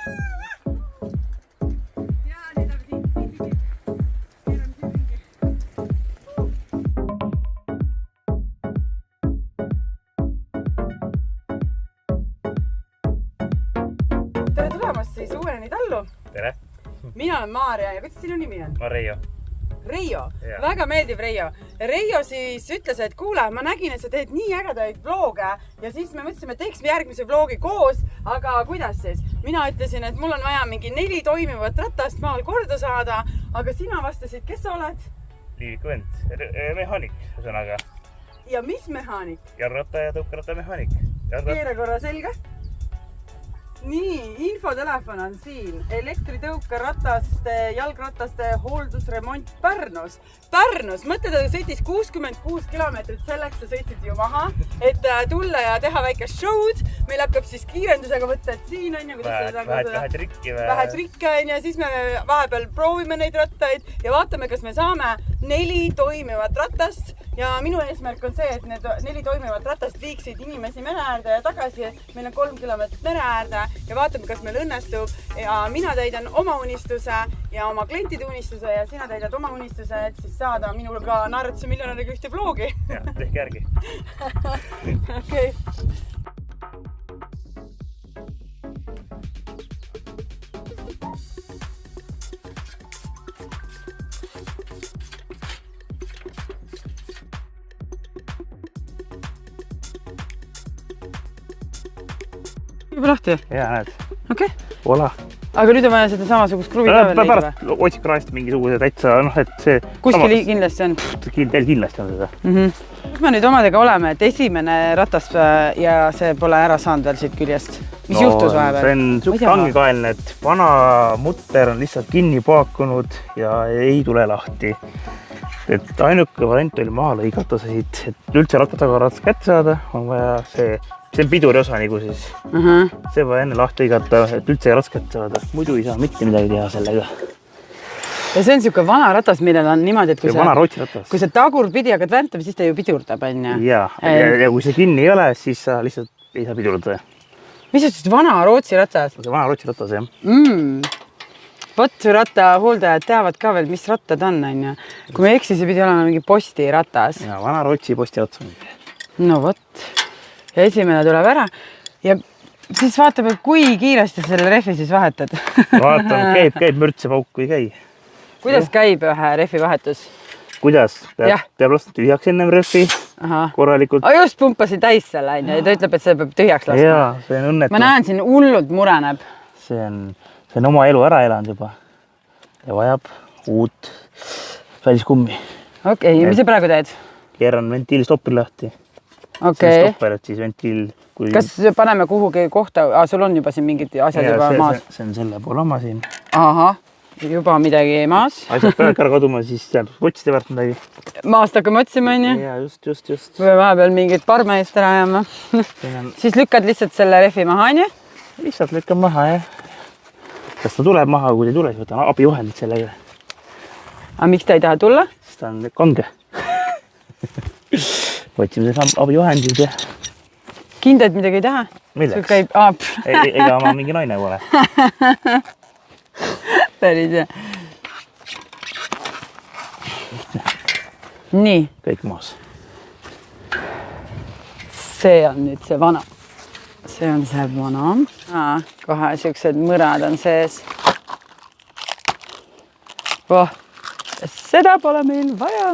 Tere tulemast siis Uueni tallu. Tere. Mina olen Maarja ja kuidas sinu nimi on? Ma Reijo. Reijo? Ja. Väga meeldiv Reijo. Reijo siis ütles, et kuule, ma nägin, et sa teed nii ägedaid vlooge ja siis me mõtlesime, et teeksime järgmise vloogi koos, aga kuidas siis? Mina ütlesin, et mul on vaja mingi 4 toimivat ratast maal korda saada, aga sina vastasid, kes sa oled? Liiviku vend, mehaanik, ühesõnaga. Ja mis mehaanik? Jalgratta ja tõukeratta mehaanik. Keera korra selge. Nii, infotelefon on siin. Elektritõukerataste, jalgrataste hooldusremont Pärnus. Pärnus, mõtled, et sõitis 66 kilomeetrit selleks, sa sõitsid ju maha, et tulla ja teha väikest show'd. Meil hakkab siis kiirendusega võtta, et siin on ju, vähe trikki. Vähe trikke on ja siis me vahepeal proovime neid rattaid ja vaatame, kas me saame 4 toimivat ratast. Ja minu eesmärk on see, et need 4 toimivat ratast viiksid inimesi mere äärde ja tagasi. Meil on 3 kilomeetrit mere äärde ja vaatame, kas meil õnnestub. Ja mina täidan oma unistuse ja oma klientide unistuse ja sina täidad oma unistuse, et siis saada minul ka Naarvatuse miljonäriga ühte vloogi. Ja, tehke järgi. Okei. Juba lahti? Ja, näed. Okei. Vola. Aga nüüd on vaja seda samasugust kruvi ka veel leida või? Pärast otsik raest mingisuguse täitsa, et see... Kuskil kindlasti on? Teil kindlasti on seda. Kus me nüüd omadega oleme, et esimene ratas ja see pole ära saanud veel siit küljest? Mis juhtus vahepeal? See on suht kangekaelne, et vana mutter on lihtsalt kinni paakunud ja ei tule lahti. Et ainuke variant oli maha lõigata siit, et üldse rattataga kätte saada, on vaja see on piduri osa nagu siis. See vaja enne lahti lõigata, et üldse rasket saada. Muidu ei saa mitte midagi teha sellega. Ja see on siuke vana ratas, millel on niimoodi, et kui sa tagurpidi hakkad väntama, siis ta ju pidurdab, on ju? Ja kui see kinni ei ole, siis sa lihtsalt ei saa pidurdada. Mis on siis vana Rootsi ratas? See vana Rootsi ratas, jah. Vot ratta hooldajad teavad ka veel, mis rattad on, on ju. Kui me eksi, see pidi olema mingi posti ratas. Ja vana Rootsi posti ratas. No vot. Ja esimene tuleb ära ja siis vaatame, kui kiiresti selle rehvi siis vahetad. Vaatame, käib mürtse pauk või käi. Kuidas käib ühe rehvi vahetus? Kuidas? Peab lasta tühjaks ennem rehvi korralikult. Just pumpasin täis selle ja ta ütleb, et see peab tühjaks laskma. Jaa, see on õnnetu. Ma näen siin hullult mureneb. See on oma elu ära elanud juba ja vajab uut väliskummi. Okei, mis sa praegu teed? Keeran ventiili stoppil lahti. Okei. Stopper, et siis ventiil... Kas paneme kuhugi kohta? Sul on juba siin mingid asjad juba maas? See on selle pool oma siin. Ahah, juba midagi maas. Asjad peavad ära kaduma, siis otsida väärt midagi. Maast hakkame otsima, on ju? Jaa, just. Või vahepeal mingid parmeist ära ajama. Siis lükkad lihtsalt selle rehvi maha, on ju? Lihtsalt lükkan maha, jah. Kas ta tuleb maha, kui ta ei tule, siis võtan abijuhendid sellega. Aga miks ta ei taha tulla? Siis ta on kange. Võtsime seda abijuhendid ja... Kindlad midagi ei taha? Milleks? Ega ma mingi naine pole. Päris hea. Nii. Kõik maas. See on nüüd see vana. See on see vana. Kohe siuksed mõrad on sees. Seda pole meil vaja.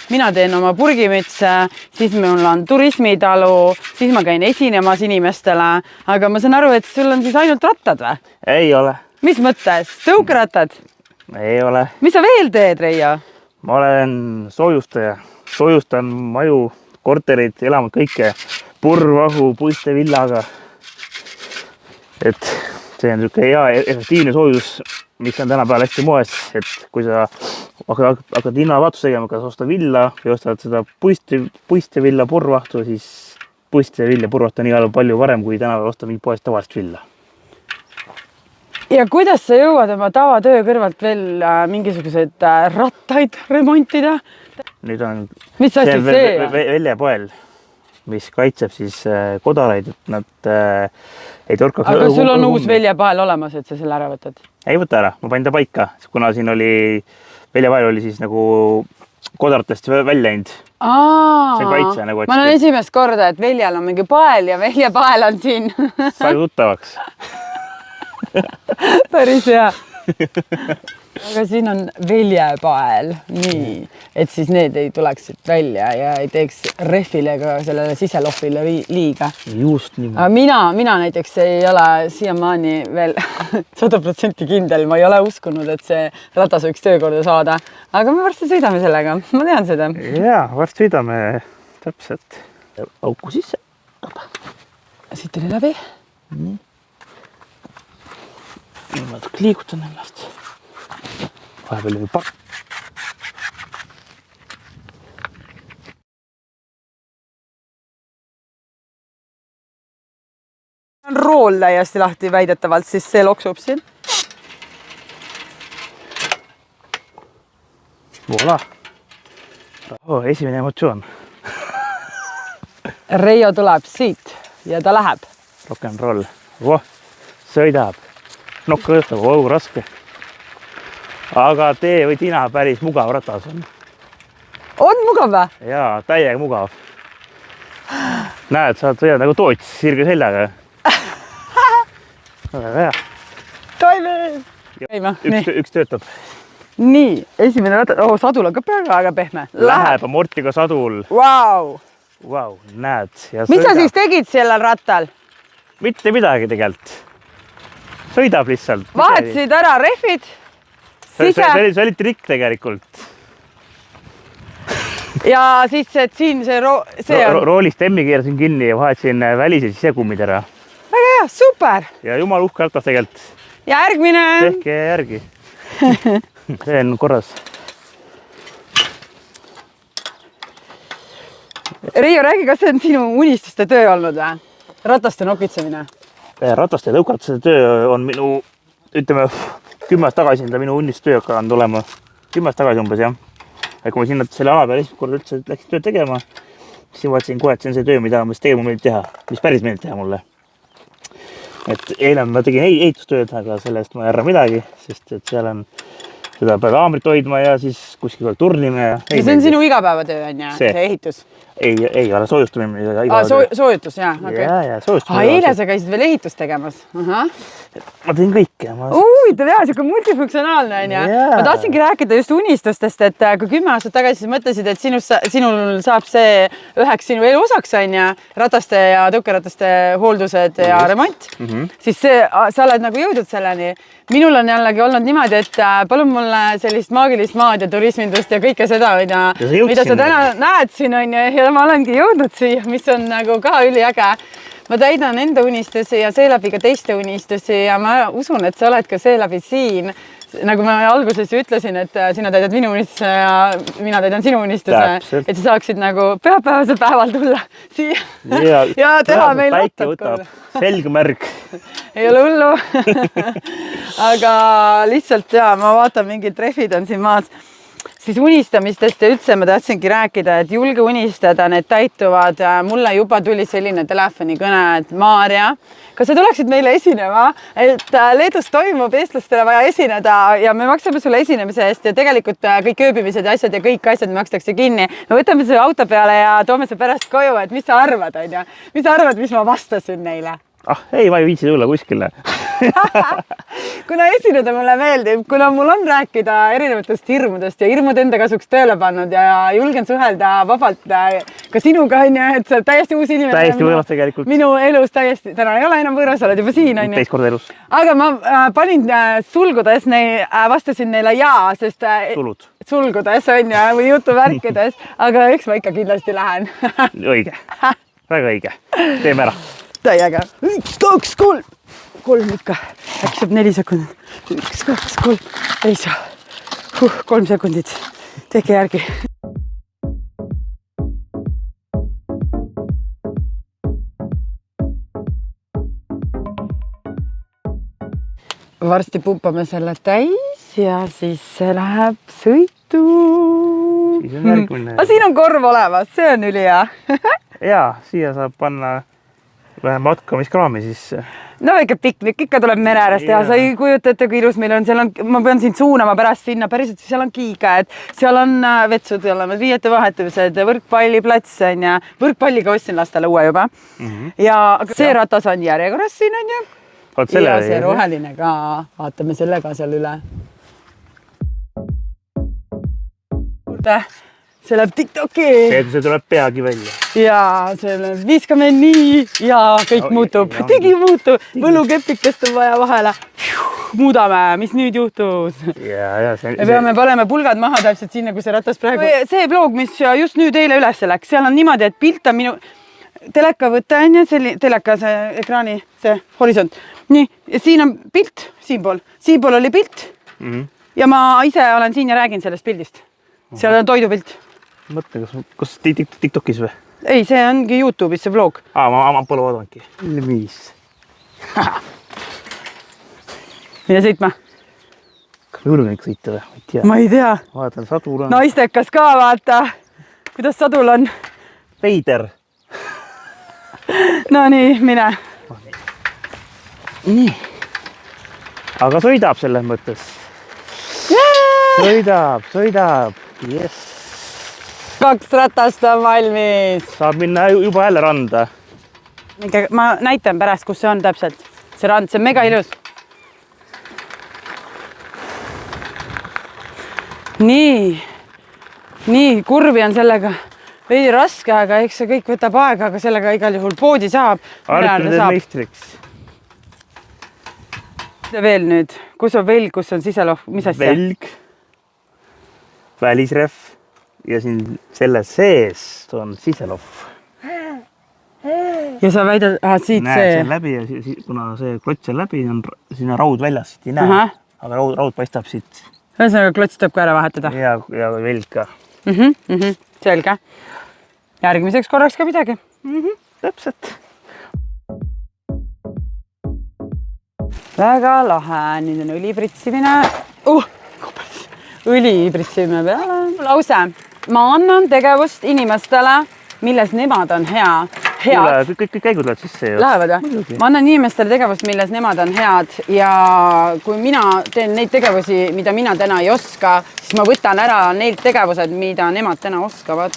Mina teen oma purgimütse, siis mul on turismitalu, siis ma käin esinemas inimestele, aga ma saan aru, et sul on siis ainult rattad või? Ei ole. Mis mõttes? Tõukerattad? Ei ole. Mis sa veel teed, Reijo? Ma olen soojustaja. Soojustan maju, korterid, elamud kõike. Purvahu, puiste villaga. Et see on niisugune hea efektiivne soojus, mis on tänapäeval hästi moes, et kui sa hakkad hinnavaatust tegema, kas osta villa või ostad seda puiste villa purvahtu, siis puiste villa purvahtu on igal palju parem, kui tänapäeval osta mingi poest tavalist villa. Ja kuidas sa jõuad oma tavatöö kõrvalt veel mingisuguseid rattaid remontida? nüüd on mis asi see on? väljapoel, mis kaitseb siis kodaraid, et nad ei torkaks. Aga sul on uus väljapoel olemas, et sa selle ära võtad? Ei võta ära, ma panin ta paika, kuna siin oli, väljapoel oli siis nagu kodaratest välja läinud. See kaitse nagu. Ma olen esimest korda, et väljal on mingi pael ja väljapael on siin. Sai tuttavaks. Päris hea. Aga siin on väljapael, nii, et siis need ei tuleks välja ja ei teeks rehvile ega sellele siselohvile liiga. Just nii. Aga mina näiteks ei ole siiamaani veel 100% kindel, ma ei ole uskunud, et see ratas võiks töökorda saada. Aga me varsti sõidame sellega, ma tean seda. Jaa, varsti sõidame täpselt auku sisse. Siit oli läbi. Ma liigutan ennast. Vahepeal juba on rool täiesti lahti väidetavalt, siis see loksub siin. Voila. Esimene emotsioon. Reijo tuleb siit ja ta läheb. Rock and roll. Sõidab. Nokka õhtab, raske. Aga tee või tina päris mugav ratas on. On mugav või? Jaa, täiega mugav. Näed, sa sõidad nagu toots sirge seljaga. Väga hea. Toime! Üks töötab. Nii, esimene ratas. Sadul on ka väga pehme. Läheb amortiga sadul. Vau! Näed. Mis sa siis tegid sellel rattal? Mitte midagi tegelikult. Sõidab lihtsalt. Vahetasid ära rehvid. See oli trikk tegelikult. Ja siis, et siin see on... Roolist emmi keerasin kinni ja vahetasin välise sisekummid ära. Väga hea, super! Ja jumal uhke ratas tegelikult. Ja järgmine! Tehke järgi. See on korras. Reijo, räägi, kas see on sinu unistuste töö olnud või? Rataste nokitsemine? Rataste ja tõukatuse töö on minu, ütleme, 10 aastat tagasi on ta minu unistustöö hakanud olema. 10 aastat tagasi umbes, jah. Ja kui ma sinna selle ala peale esimest korda üldse läksin tööd tegema, siis vaatasin kohe, et see on see töö, mida ma tegema meeldib teha, mis päris meeldib teha mulle. Et eile ma tegin ehitustööd, aga sellest ma ei arva midagi, sest et seal on seda peab haamrit hoidma ja siis kuskil peab turnima. Ja see on sinu igapäevatöö, on ja? See ehitus? Ei ole soojustamine. Soojutus, jah. Ja soojustamine. Eile sa käisid veel ehitust tegemas? Ma tegin kõike. Huvitav ja, siuke multifunktsionaalne on ja. Ma tahtsingi rääkida just unistustest, et kui 10 aastat tagasi mõtlesid, et sinul saab see üheks sinu elu osaks on ja rataste ja tõukerataste hooldused ja remont, siis sa oled nagu jõudnud selleni. Minul on jällegi olnud niimoodi, et palun mulle sellist maagilist maad ja turismindust ja kõike seda, mida sa täna näed siin on ja ma olengi jõudnud siia, mis on nagu ka üliäge. Ma täidan enda unistusi ja seeläbi ka teiste unistusi ja ma usun, et sa oled ka seeläbi siin. Nagu ma alguses ju ütlesin, et sina täidad minu unistuse ja mina täidan sinu unistuse, et sa saaksid nagu pühapäevasel päeval tulla siia ja teha meil rattat korda. Selge märg. Ei ole hullu. Aga lihtsalt ma vaatan, mingid trehvid on siin maas. Siis unistamistest ja üldse ma tahtsingi rääkida, et julge unistada, need täituvad. Mulle juba tuli selline telefonikõne, et Maarja, kas sa tuleksid meile esinema, et Leedus toimub eestlastele vaja esineda ja me maksame sulle esinemise eest ja tegelikult kõik ööbimised ja asjad ja kõik asjad makstakse kinni. Me võtame selle auto peale ja toome see pärast koju, et mis sa arvad, on ja? Mis sa arvad, mis ma vastasin neile? Ei, ma ei viitsi tulla kuskile. Kuna esineda mulle meeldib, kuna mul on rääkida erinevatest hirmudest ja hirmud enda kasuks tööle pannud ja julgen suhelda vabalt ka sinuga, on ja, et sa täiesti uus inimene. Täiesti võõras tegelikult. Minu elus täiesti, täna ei ole enam võõras, oled juba siin, on ju. Teist korda elus. Aga ma panin sulgudes, vastasin neile jaa, sest sulgudes on ja, või jutuvärkides, aga eks ma ikka kindlasti lähen. Õige, väga õige. Teeme ära. Täiega. 1, 2, 3. 3 ikka. Äkki saab 4 sekundit. 1, 2, 3. Ei saa. 3 sekundit. Tehke järgi. Varsti pumpame selle täis ja siis see läheb sõitu. siis on järgmine. Aga siin on korv olemas, see on ülihea. Jaa, siia saab panna vähe matkamiskraami sisse. No ikka piknik, ikka tuleb mere ääres teha, sa ei kujuta ette, kui ilus meil on, seal on, ma pean sind suunama pärast sinna, päriselt seal on kiiged, seal on vetsud olemas, riiete vahetused, võrkpalliplats on ja võrkpalliga ostsin lastele uue juba. Ja see ratas on järjekorras siin on ju. Ja see roheline ka, vaatame selle ka seal üle. See läheb TikToki. See tuleb peagi välja. Ja see viskame nii ja kõik muutub. Tegi muutub. Võlukepikest on vaja vahele. Muudame, mis nüüd juhtus. Me peame panema pulgad maha täpselt sinna, kui see ratas praegu. See vlog, mis just nüüd eile üles läks, seal on niimoodi, et pilt on minu teleka võtta on ju, teleka see ekraani, see horisont. Nii, ja siin on pilt, siinpool oli pilt ja ma ise olen siin ja räägin sellest pildist. Seal on toidupilt. Mõtle, kas TikTokis või? Ei, see ongi YouTube'is see vlog. Ma pole vaadangi. Mis? Mine sõitma. Kas võrgõnik sõita või? Ma ei tea. Vaatan, sadul on. Naistekas ka, vaata. Kuidas sadul on? Veider. No nii, mine. Nii. Aga sõidab selles mõttes. Sõidab. Yes. 2 ratast on valmis. Saab minna juba jälle randa. Ma näitan pärast, kus see on täpselt. See rand, see on mega ilus. Nii, kurvi on sellega veidi raske, aga eks see kõik võtab aega, aga sellega igal juhul poodi saab. Arkled meistriks. Veel nüüd, kus on velg, kus on siseloh, mis asja? Velg, välisref ja siin selles sees on siseloh. Ja sa väidad, siit näed, see on läbi ja kuna see klots on läbi, siin on raud väljas, siit ei näe, aga raud paistab siit. Ühesõnaga klots tuleb ka ära vahetada. Ja velg ka. Selge. Järgmiseks korraks ka midagi. Täpselt. Väga lahe, nüüd on õlipritsimine. Õlipritsimine peale. Lause. Ma annan tegevust inimestele, milles nemad on head. Kõik käigud lähevad sisse. Lähevad või? Ma annan inimestele tegevust, milles nemad on head ja kui mina teen neid tegevusi, mida mina täna ei oska, siis ma võtan ära neilt tegevused, mida nemad täna oskavad.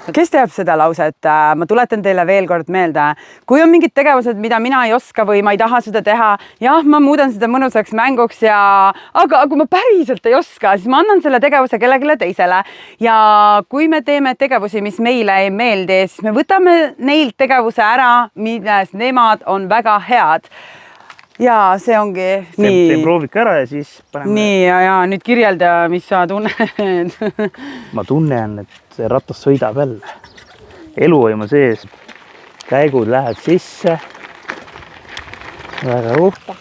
Kes teab seda lauset? Ma tuletan teile veel kord meelde. Kui on mingid tegevused, mida mina ei oska või ma ei taha seda teha, jah, ma muudan seda mõnusaks mänguks aga kui ma päriselt ei oska, siis ma annan selle tegevuse kellelegi teisele. Ja kui me teeme tegevusi, mis meile ei meeldi, siis me võtame neilt tegevuse ära, milles nemad on väga head. Ja see ongi nii. Proovik ära ja siis paneme. Nii ja nüüd kirjelda, mis sa tunned. Ma tunnen, et see ratas sõidab jälle. Eluvõima sees. Käigud lähevad sisse. Väga uhke.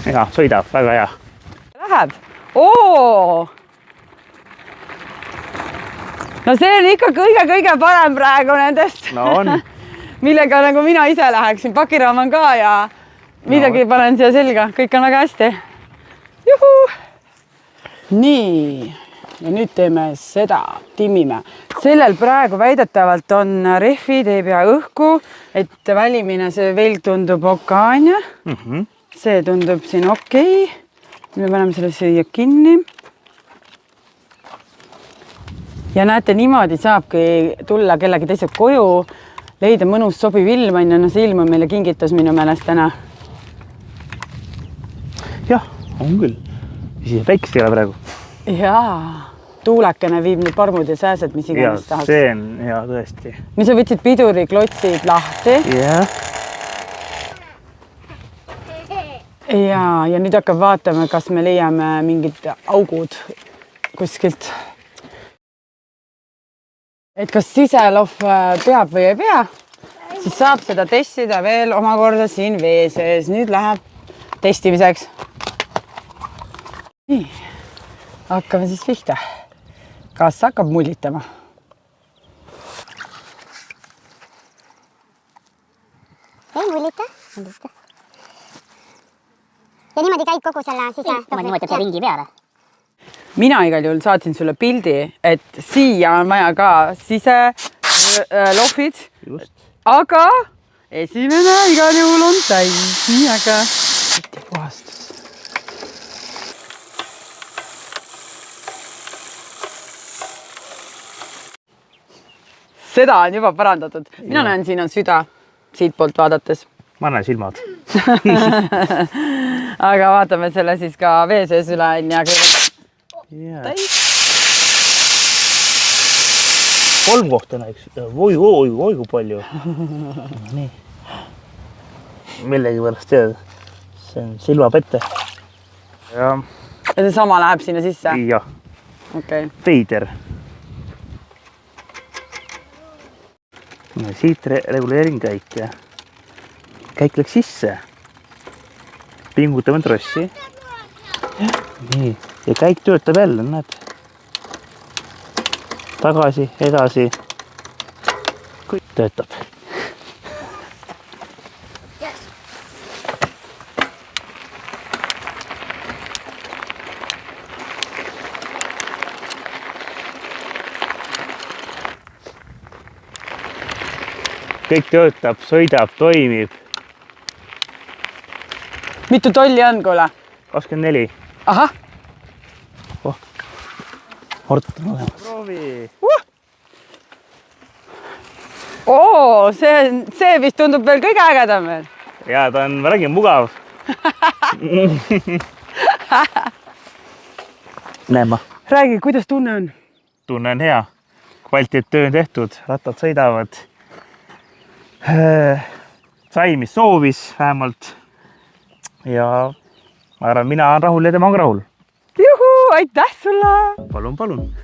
Ja, sõidab, väga hea. Läheb. No see on ikka kõige parem praegu nendest. No on. Millega nagu mina ise läheksin. Pakiraam on ka ja midagi panen siia selga. Kõik on väga hästi. Juhu! Nii. Ja nüüd teeme seda. Timmime. Sellel praegu väidetavalt on rehvi, teeb ja õhku, et välimine see veel tundub okaanja. See tundub siin okei. Me paneme selle siia kinni. Ja näete, niimoodi saabki tulla kellegi teise koju, leida mõnus sobiv ilm, no see ilm on meile kingitas minu meelest täna. Jah, on küll. Siis päikest ei ole praegu. Jaa, tuulekene viib need parmud ja sääsed, mis iganes tahaks. See on hea tõesti. Mis sa võtsid piduri klotsid lahti. Ja nüüd hakkab vaatama, kas me leiame mingid augud kuskilt. Et kas siseloh peab või ei pea, siis saab seda testida veel omakorda siin vee sees. Nüüd läheb testimiseks. Nii, hakkame siis pihta. Kas hakkab mullitama? Ei mullita. ja niimoodi käid kogu selle siis... Ma niimoodi jätta ringi peale. Mina igal juhul saatsin sulle pildi, et siia on vaja ka siselohvid, aga esimene igal juhul on täis, nii aga puhastus. Seda on juba parandatud. Mina näen, siin on süda siit poolt vaadates. Ma näen silmad. Aga vaatame selle siis ka vee sees üle ja täis. 3 kohta näiks. Oi, kui palju. Nii. Millegi pärast tead. See on silmapette. Ja see sama läheb sinna sisse? Jah. Okay. Veider. Siit reguleerin käik ja käik läks sisse. Pingutame trossi. Nii. Ja käik töötab jälle, näed. Tagasi, edasi. Kõik töötab. Kõik töötab, sõidab, toimib. Mitu tolli on, kuule? 24. Ahah. Hort on olemas. Proovi. See vist tundub veel kõige ägedam veel. Ja, ta on väga mugav. Näema. Räägi, kuidas tunne on? Tunne on hea. Kvaliteettöö on tehtud, rattad sõidavad. Sai, mis soovis vähemalt. Ja ma arvan, mina olen rahul ja tema on rahul. Juhu, aitäh sulle! Palun.